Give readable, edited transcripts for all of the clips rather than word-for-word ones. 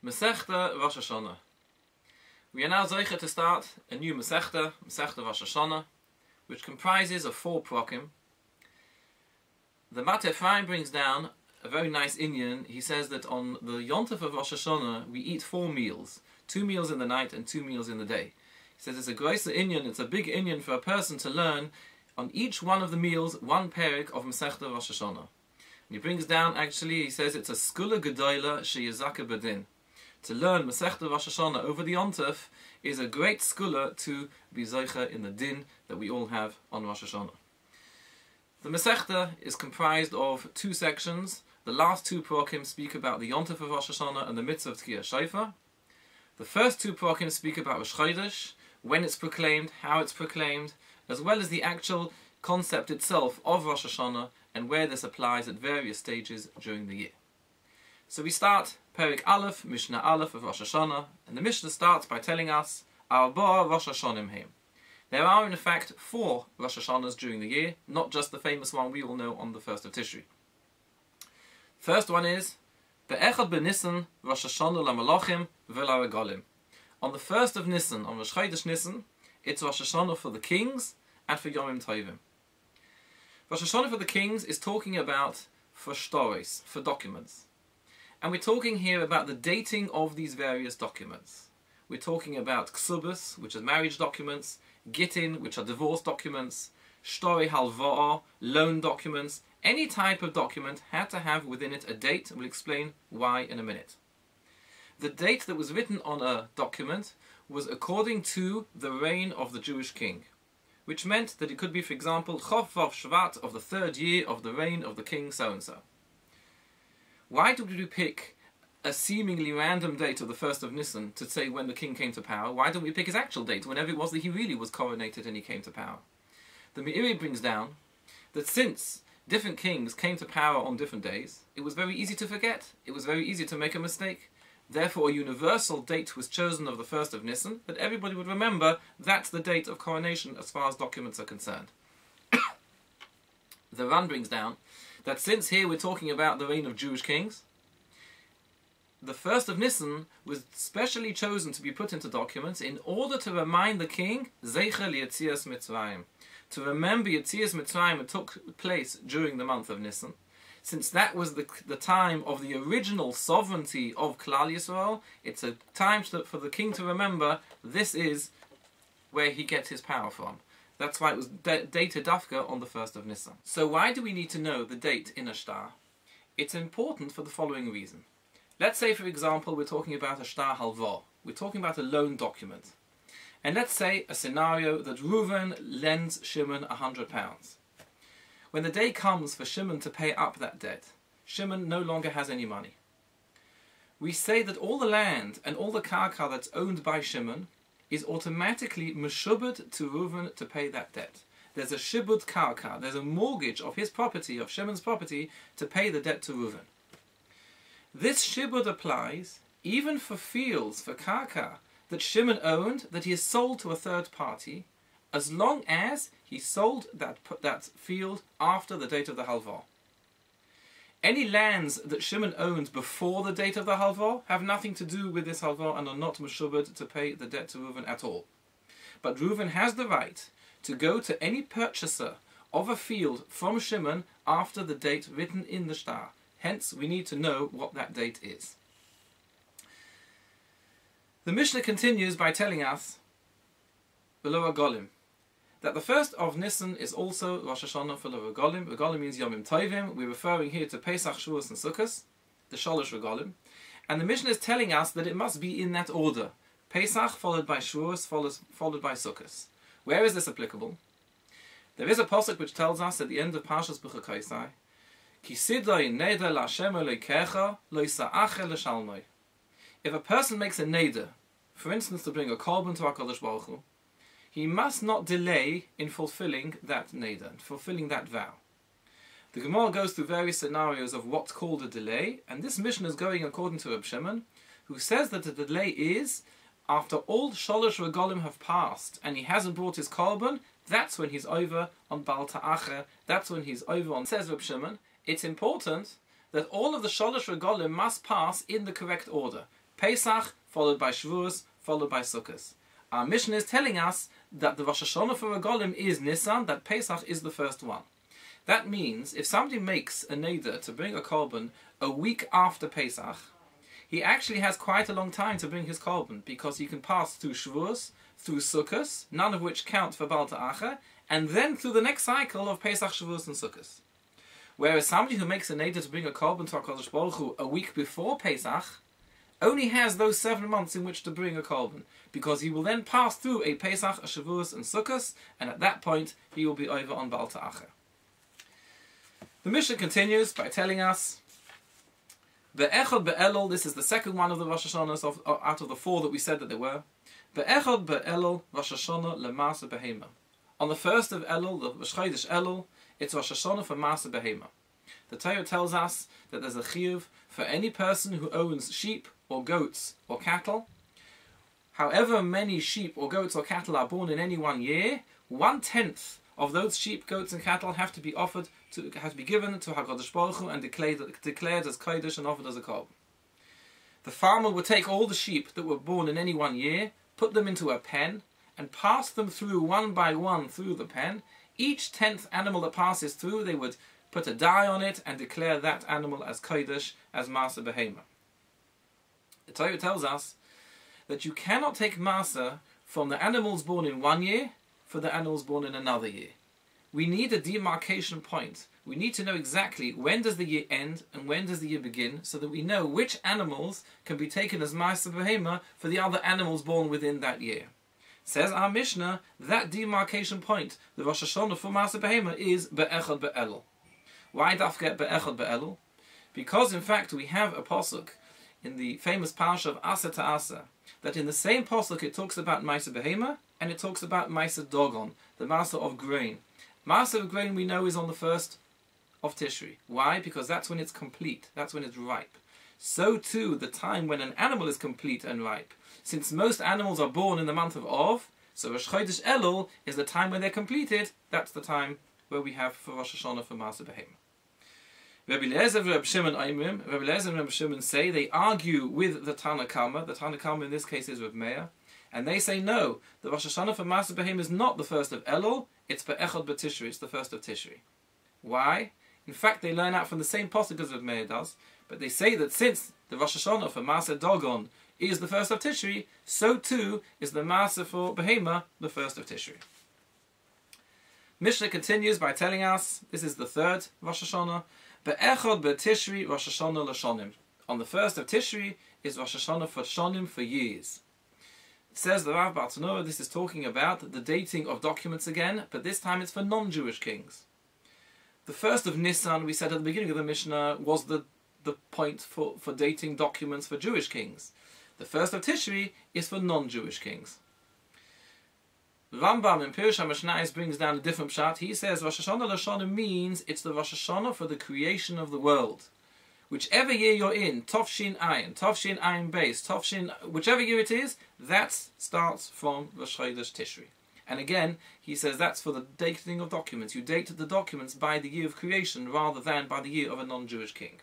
Mesechta Rosh Hashanah. We are now zeicha to start a new Mesechta Rosh Hashanah, which comprises of 4 prokim. The Mateh Ephraim brings down a very nice inyan. He says that on the Yontef of Rosh Hashanah we eat 4 meals, 2 meals in the night and 2 meals in the day. He says it's a groiser inyan, it's a big inyan for a person to learn on each one of the meals 1 perik of Mesechta Rosh Hashanah. And he brings down, actually, he says it's a skula gedola sheyizaka bedin. To learn Mesechta Rosh Hashanah over the Yontef is a great skula to be zeicha in the din that we all have on Rosh Hashanah. The Mesechta is comprised of 2 sections. The last 2 prokim speak about the Yontef of Rosh Hashanah and the mitzvah of Tkiyah Shofar. The first 2 prokim speak about Rosh Chodesh, when it's proclaimed, how it's proclaimed, as well as the actual concept itself of Rosh Hashanah and where this applies at various stages during the year. So we start Perik Aleph, Mishnah Aleph of Rosh Hashanah, and the Mishnah starts by telling us Arba Rosh Hashanim Heim. There are in fact 4 Rosh Hashanahs during the year, not just the famous one we all know on the 1st of Tishri. First one is Be'echad B'Nisan Rosh Hashanah LaMalachim VeLaRegalim. On the 1st of Nisan, on Rosh Chodesh Nisan, it's Rosh Hashanah for the kings and for Yomim Tovim. Rosh Hashanah for the kings is talking about for stories, for documents. And we're talking here about the dating of these various documents. We're talking about ksubas, which are marriage documents, gittin, which are divorce documents, shtori halva'ah, loan documents. Any type of document had to have within it a date, and we'll explain why in a minute. The date that was written on a document was according to the reign of the Jewish king, which meant that it could be, for example, Chof Vav Shvat of the 3rd year of the reign of the king so-and-so. Why did we pick a seemingly random date of the 1st of Nisan to say when the king came to power? Why don't we pick his actual date, whenever it was that he really was coronated and he came to power? The Meiri brings down that since different kings came to power on different days, it was very easy to forget, it was very easy to make a mistake. Therefore a universal date was chosen of the 1st of Nisan, that everybody would remember that's the date of coronation as far as documents are concerned. The Ran brings down that since here we're talking about the reign of Jewish kings, the 1st of Nisan was specially chosen to be put into documents in order to remind the king, Zeicher Yetzias Mitzrayim, to remember Yetzias Mitzrayim that took place during the month of Nisan. Since that was the time of the original sovereignty of Klal Yisrael, it's a time for the king to remember this is where he gets his power from. That's why it was dated dafka on the 1st of Nisan. So why do we need to know the date in a shtar? It's important for the following reason. Let's say, for example, we're talking about a shtar halva. We're talking about a loan document. And let's say a scenario that Reuven lends Shimon £100. When the day comes for Shimon to pay up that debt, Shimon no longer has any money. We say that all the land and all the karka that's owned by Shimon is automatically meshubed to Reuven to pay that debt. There's a shibud karka, there's a mortgage of his property, of Shimon's property, to pay the debt to Reuven. This shibud applies even for fields, for karka, that Shimon owned, that he has sold to a 3rd party, as long as he sold that field after the date of the halva. Any lands that Shimon owned before the date of the halva have nothing to do with this halva and are not meshubed to pay the debt to Reuven at all. But Reuven has the right to go to any purchaser of a field from Shimon after the date written in the shtar. Hence, we need to know what that date is. The Mishnah continues by telling us V'lo Regalim, that the 1st of Nisan is also Rosh Hashanah for the Regalim. Regalim means Yomim Tovim. We're referring here to Pesach, Shavuos and Sukkot, the Shalosh Regalim. And the Mishnah is telling us that it must be in that order. Pesach followed by Shavuos, followed by Sukkot. Where is this applicable? There is a pasuk which tells us at the end of Parshas B'chakaisai, Ki sidoi neder la'Hashem Elokecha lo yisa'acher l'shalmoi. If a person makes a neder, for instance to bring a korban to HaKadosh Baruch Hu, he must not delay in fulfilling that neder, fulfilling that vow. The Gemara goes through various scenarios of what's called a delay, and this mission is going according to Reb Shimon, who says that the delay is after all Shalosh Regalim have passed and he hasn't brought his korban, that's when he's over on Bal Ta'acher, that's when he's over on, says Reb Shimon, it's important that all of the Shalosh Regalim must pass in the correct order. Pesach, followed by Shavuos, followed by Sukkot. Our Mishnah is telling us that the Rosh Hashanah for Regalim is Nisan, that Pesach is the first one. That means if somebody makes a neder to bring a korban a week after Pesach, he actually has quite a long time to bring his korban, because he can pass through Shavuos, through Sukkot, none of which count for Baal Ta'acha, and then through the next cycle of Pesach, Shavuos and Sukkot. Whereas somebody who makes a neder to bring a korban to HaKadosh Baruch Hu a week before Pesach only has those 7 months in which to bring a korban, because he will then pass through a Pesach, a Shavuos and Sukkot, and at that point he will be over on Baal Ta'acha. The Mishnah continues by telling us, Be'echad be'elul, this is the second one of the Rosh Hashanahs out of the 4 that we said that there were. Be'echad be'elul Rosh Hashanah le'masa behema. On the first of Elul, the Chodesh Elul, it's Rosh Hashanah for Masa Behema. The Torah tells us that there's a chiyuv for any person who owns sheep or goats or cattle. However many sheep or goats or cattle are born in any one year, 1/10 of those sheep, goats and cattle have to be given to HaKadosh Baruch Hu and declared as kodesh and offered as a korban. The farmer would take all the sheep that were born in any one year, put them into a pen, and pass them through one by one through the pen. Each 10th animal that passes through, they would put a dye on it and declare that animal as kodesh, as Masa Behema. The Torah tells us that you cannot take Masa from the animals born in one year for the animals born in another year. We need a demarcation point. We need to know exactly when does the year end and when does the year begin, so that we know which animals can be taken as Masa Behema for the other animals born within that year. Says our Mishnah, that demarcation point, the Rosh Hashanah for Masa Behema, is Be'echad Be'elul. Why dafka Be'echad Be'elul? Because in fact we have a pasuk in the famous parasha of Asa to Asa, that in the same pasuk it talks about Masa Behema and it talks about Masa Dogon, the Masa of grain. Masa of grain we know is on the 1st of Tishri. Why? Because that's when it's complete, that's when it's ripe. So too the time when an animal is complete and ripe. Since most animals are born in the month of Av, so Rosh Chodesh Elul is the time when they're completed. That's the time where we have for Rosh Hashanah for Masa Behema. Rabbi Eliezer and Rabbi Shimon say, they argue with the Tana Kama. The Tana Kama in this case is Rav Meir, and they say no, the Rosh Hashanah for Masa Behema is not the 1st of Elul, it's Be'echad B'Tishri, it's the 1st of Tishri. Why? In fact, they learn out from the same pasuk as Rav Meir does, but they say that since the Rosh Hashanah for Masa Dogon is the 1st of Tishri, so too is the Masa for Behema the 1st of Tishri. Mishnah continues by telling us, this is the 3rd Rosh Hashanah, Be'echad B'Tishri Rosh Hashanah L'Shonim. On the 1st of Tishri is Rosh Hashanah for Shonim, for years. It says the Rav Bartanura, this is talking about the dating of documents again, but this time it's for non-Jewish kings. The 1st of Nisan, we said at the beginning of the Mishnah, was the point for dating documents for Jewish kings. The 1st of Tishri is for non-Jewish kings. Rambam in Pirush HaMishnayos brings down a different pshat. He says Rosh Hashanah L'Shonim means it's the Rosh Hashanah for the creation of the world. Whichever year you're in, Tovshin Ayin Beis, Tovshin, whichever year it is, that starts from Rosh Chodesh Tishri. And again, he says that's for the dating of documents. You date the documents by the year of creation rather than by the year of a non-Jewish king.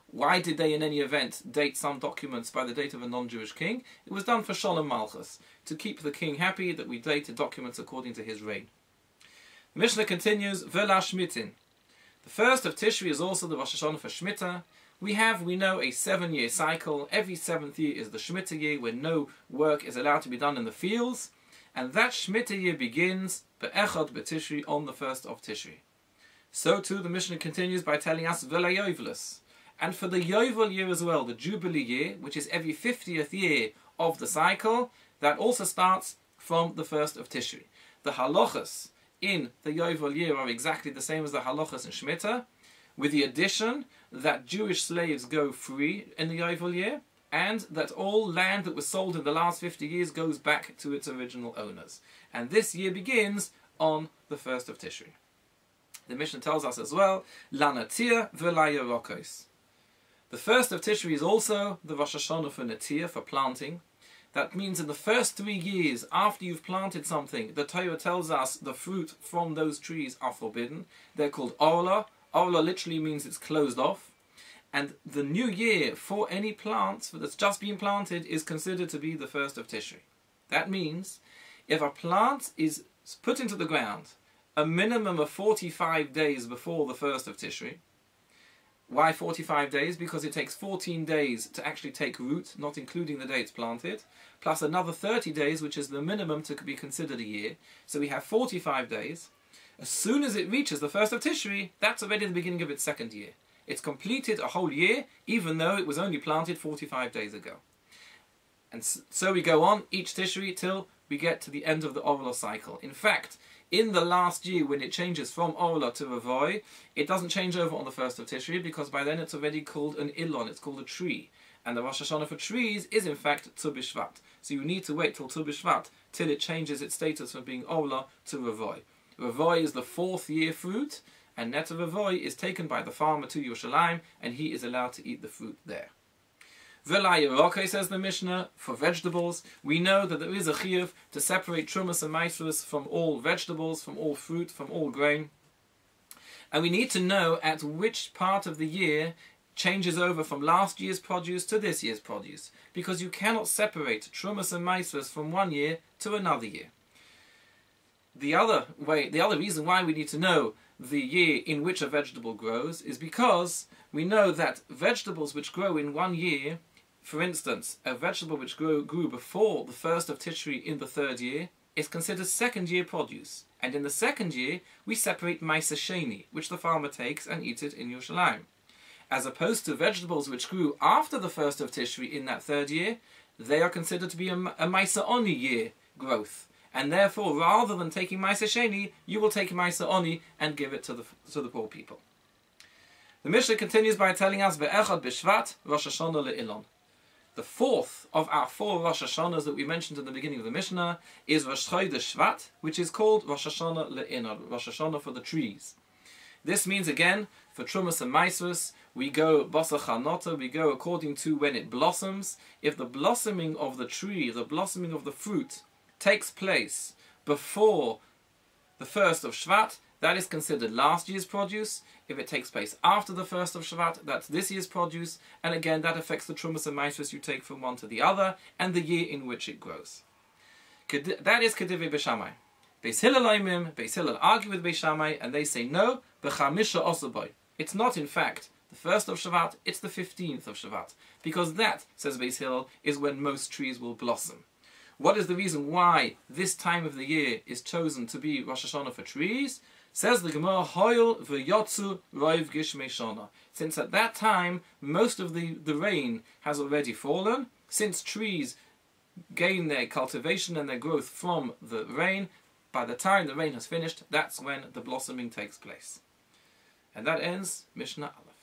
Why did they in any event date some documents by the date of a non-Jewish king? It was done for Shalom Malchus, to keep the king happy that we dated documents according to his reign. The Mishnah continues, Vela Shmitin. The 1st of Tishri is also the Rosh Hashanah for Shemitah. We know a 7-year cycle. Every 7th year is the Shemitah year, when no work is allowed to be done in the fields. And that Shemitah year begins Be'echad B'Tishri on the 1st of Tishri. So too the Mishnah continues by telling us Vela Yovelus. And for the Yovel year as well, the Jubilee year, which is every 50th year of the cycle, that also starts from the 1st of Tishri. The halachas in the Yovel year are exactly the same as the halachas in Shemitah, with the addition that Jewish slaves go free in the Yovel year, and that all land that was sold in the last 50 years goes back to its original owners. And this year begins on the 1st of Tishri. The Mishnah tells us as well, Lanatir v'layarokos. The 1st of Tishri is also the Rosh Hashanah for Natir, for planting. That means in the first 3 years after you've planted something, the Torah tells us the fruit from those trees are forbidden. They're called Orla. Orla literally means it's closed off. And the new year for any plant that's just been planted is considered to be the 1st of Tishri. That means if a plant is put into the ground a minimum of 45 days before the 1st of Tishri. Why 45 days? Because it takes 14 days to actually take root, not including the day it's planted, plus another 30 days, which is the minimum to be considered a year. So we have 45 days. As soon as it reaches the 1st of Tishri, that's already the beginning of its 2nd year. It's completed a whole year, even though it was only planted 45 days ago. And so we go on each Tishri till we get to the end of the Orla cycle. In fact, in the last year, when it changes from Orla to Ravoi, it doesn't change over on the 1st of Tishri, because by then it's already called an Ilon, it's called a tree. And the Rosh Hashanah for trees is in fact Tu B'Shvat. So you need to wait till Tu B'Shvat, till it changes its status from being Orla to Ravoi. Ravoi is the 4th year fruit, and Neta Ravoi is taken by the farmer to Yerushalayim, and he is allowed to eat the fruit there. V'la Yeroke, says the Mishnah, for vegetables, we know that there is a chiyuv to separate trumas and maisrus from all vegetables, from all fruit, from all grain. And we need to know at which part of the year changes over from last year's produce to this year's produce, because you cannot separate trumas and maisrus from one year to another year. The other reason why we need to know the year in which a vegetable grows is because we know that vegetables which grow in one year, for instance, a vegetable which grew before the 1st of Tishri in the 3rd year, is considered 2nd year produce. And in the 2nd year, we separate Maisa Sheni, which the farmer takes and eats it in Yerushalayim. As opposed to vegetables which grew after the 1st of Tishri in that 3rd year, they are considered to be a Maisa Oni year growth. And therefore, rather than taking Maisa Sheni, you will take Maisa Oni and give it to the poor people. The Mishnah continues by telling us, Be'echad B'Shvat, Rosh Hashanah Le'ilon. The 4th of our 4 Rosh Hashanahs that we mentioned in the beginning of the Mishnah is Rosh Chodesh Shvat, which is called Rosh Hashanah Le'ilon, Rosh Hashanah for the trees. This means, again, for Trumas and Maisrus, we go Basa Chanota, we go according to when it blossoms. If the blossoming of the tree, the blossoming of the fruit, takes place before the 1st of Shvat, that is considered last year's produce. If it takes place after the 1st of Shvat, that's this year's produce. And again, that affects the Trumas and Maisrus you take from one to the other, and the year in which it grows. That is Kedivei Beishamai. Beis Hillel argue with Beis Shammai, and they say no, B'chamisha Osaboy. It's not in fact the 1st of Shvat, it's the 15th of Shvat. Because that, says Beis Hillel, is when most trees will blossom. What is the reason why this time of the year is chosen to be Rosh Hashanah for trees? Says the Gemara, Hoyel v'yotzu roiv gishmei shana. Since at that time, most of the rain has already fallen, since trees gain their cultivation and their growth from the rain, by the time the rain has finished, that's when the blossoming takes place. And that ends Mishnah Aleph.